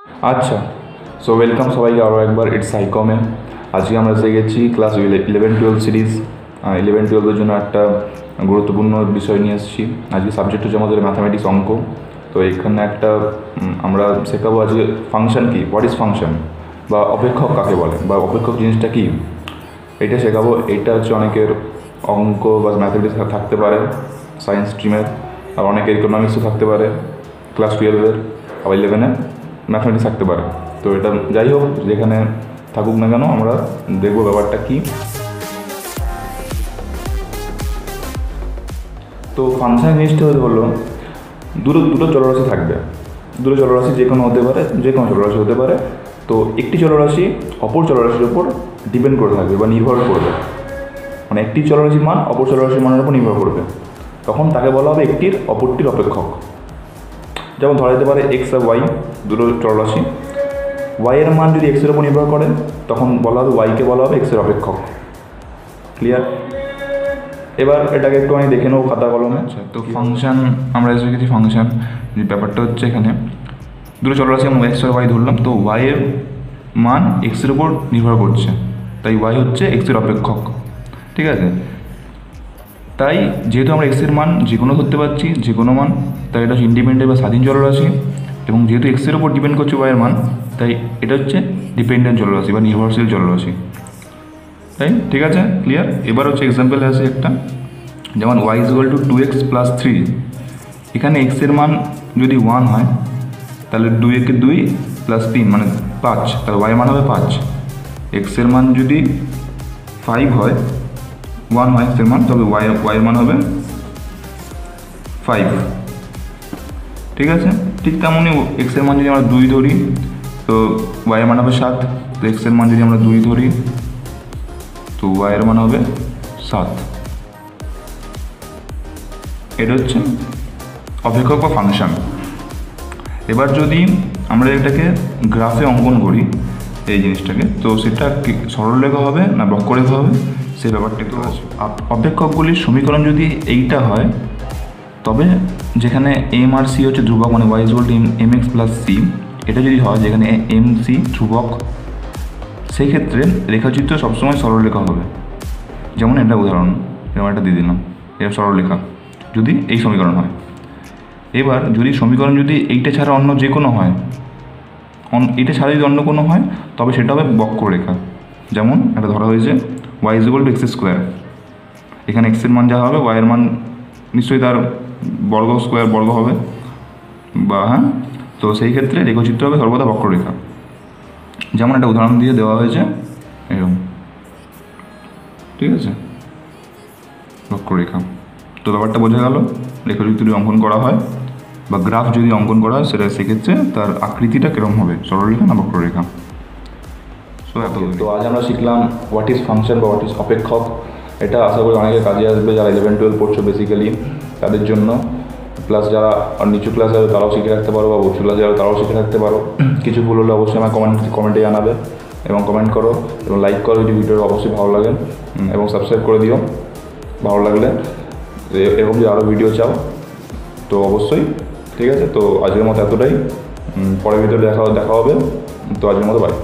আচ্ছা, so welcome সবাইকে আরও একবার ইটস সাইকমে। আজকে আমরা এসে গেছি ক্লাস 11-12 সিরিজ। 11-12-এর জন্য একটা গুরুত্বপূর্ণ বিষয় নিয়ে এসেছি। আজকে সাবজেক্ট হচ্ছে আমাদের ম্যাথামেটিক্স, অঙ্ক। তো এখানে একটা আমরা শেখাবো আজকে ফাংশন কি, হোয়াট ইজ ফাংশন, বা অপেক্ষক কাকে বলে, বা অপেক্ষক জিনিসটা কি, এটা শেখাবো। এইটা হচ্ছে অনেকের অঙ্ক বা ম্যাথামেটিক্স থাকতে পারে সায়েন্স স্ট্রিমের, আর অনেকের ইকোনমিক্সও থাকতে পারে ক্লাস 12-এর, আবার 11-এ ম্যাথমেটিক্স থাকতে পারে। তো এটা যাই হোক, যেখানে থাকুক না কেন আমরা দেখবো ব্যাপারটা কী। তো ফাংশন জিনিসটা হলো দুটো চলরাশি থাকবে। দুটো চলরাশি যে কোনো হতে পারে, যে কোনো চলরাশি হতে পারে। তো একটি চলরাশি অপর চলরাশির উপর ডিপেন্ড করে থাকবে বা নির্ভর করবে, মানে একটি চলরাশির মান অপর চলরাশির মানের উপর নির্ভর করবে, তখন তাকে বলা হবে একটির অপরটির অপেক্ষক। যেমন ধরা যেতে পারে এক্স আর ওয়াই, দুটো চলরাশি। ওয়াইয়ের মান যদি এক্সের উপর নির্ভর করে তখন বলা হবে ওয়াইকে বলা হবে এক্সের অপেক্ষক। ক্লিয়ার? এবার এটাকে একটু আমি দেখে নেবো খাতা কলমে। আচ্ছা, তো ফাংশন আমরা এসে গেছি। ফাংশন ব্যাপারটা হচ্ছে এখানে দুটো চলরাশি আমরা এক্স আর ওয়াই ধরলাম। তো ওয়াইয়ের মান এক্সের উপর নির্ভর করছে, তাই ওয়াই হচ্ছে এক্সের অপেক্ষক। ঠিক আছে? তাই যেহেতু আমরা এক্সের মান যে কোনো ধরতে পারছি, যে কোনো মান, তাই এটা হচ্ছে ইন্ডিপেন্ডেন্ট বা স্বাধীন চলরাশি। এবং যেহেতু এক্সের উপর ডিপেন্ড করছে ওয়াইয়ের মান, তাই এটা হচ্ছে ডিপেন্ডেন্ট চলরাশি বা নির্ভরশীল চলরাশি। তাই ঠিক আছে, ক্লিয়ার? এবার হচ্ছে এক্সাম্পল আছে একটা, যেমন Y is equal two 2x + 3। এখানে এক্সের মান যদি 1 হয় তাহলে 2 × 2 + 3 মানে 5, তাহলে ওয়াইয়ের মান হবে 5। এক্সের মান যদি 5 হয়, 1 হয় এক্সের মান, তবে ওয়াইয়ের মান হবে 5। ঠিক আছে? ঠিক তেমনই এক্সের মান যদি আমরা 2 ধরি তো ওয়াইয়ের মান হবে 7। তো এক্সের মান যদি আমরা 2 ধরি তো ওয়াইয়ের মান হবে 7। এটা হচ্ছে অপেক্ষক বা ফাংশন। এবার যদি আমরা এটাকে গ্রাফে অঙ্কন করি এই জিনিসটাকে, তো সেটা সরলরেখা হবে না বক্ররেখা হবে, সেই ব্যাপারটা একটু আছে। অপেক্ষকগুলির সমীকরণ যদি এইটা হয়, তবে যেখানে এম আর সি হচ্ছে ধ্রুবক, মানে Y is equal to mx + c, এটা যদি হয় যেখানে এম সি ধ্রুবক, সেই ক্ষেত্রে রেখাচিত্র সবসময় সরলরেখা হবে। যেমন এটা উদাহরণ, যেমন এটা দিয়ে দিলাম, এটা সরলরেখা যদি এই সমীকরণ হয়। এবার যদি সমীকরণ যদি এইটা ছাড়া অন্য যে কোনো হয়, এটা ছাড়া যদি অন্য কোনো হয়, তবে সেটা হবে বক্ররেখা। যেমন এটা ধরা হয়েছে Y is equal two x²। এখানে এক্সের মান যা হবে ওয়াইয়ের মান নিশ্চয়ই তার বর্গ হবে, বা হ্যাঁ, তো সেই ক্ষেত্রে রেখাচিত্র হবে সর্বদা বক্ররেখা। যেমন একটা উদাহরণ দিয়ে দেওয়া হয়েছে এরকম। ঠিক আছে? বক্ররেখা। তো ব্যাপারটা বোঝা গেল। রেখাচিত্র যদি অঙ্কন করা হয় বা গ্রাফ যদি অঙ্কন করা হয়, সেটা সেক্ষেত্রে তার আকৃতিটা কীরকম হবে, সরলরেখা না বক্ররেখা। তো আজ আমরা শিখলাম হোয়াট ইজ ফাংশন বা হোয়াট ইজ অপেক্ষক। এটা আশা করি অনেকের কাজে আসবে যারা 11-12 পড়ছো বেসিক্যালি, তাদের জন্য। প্লাস যারা নিচু ক্লাস যাবে তারাও শিখে রাখতে পারো, বা উঁচু ক্লাস যাবে তারাও শিখে রাখতে পারো। কিছু ভুল হলে অবশ্যই আমার কমেন্টে জানাবে, এবং কমেন্ট করো এবং লাইক করো যদি ভিডিওটা অবশ্যই ভালো লাগে, এবং সাবস্ক্রাইব করে দিও ভালো লাগলে। এরকম যদি আরও ভিডিও চাও তো অবশ্যই। ঠিক আছে? তো আজকের মতো এতটাই, পরের ভিডিও দেখা হবে। তো আজকের মতো বাই।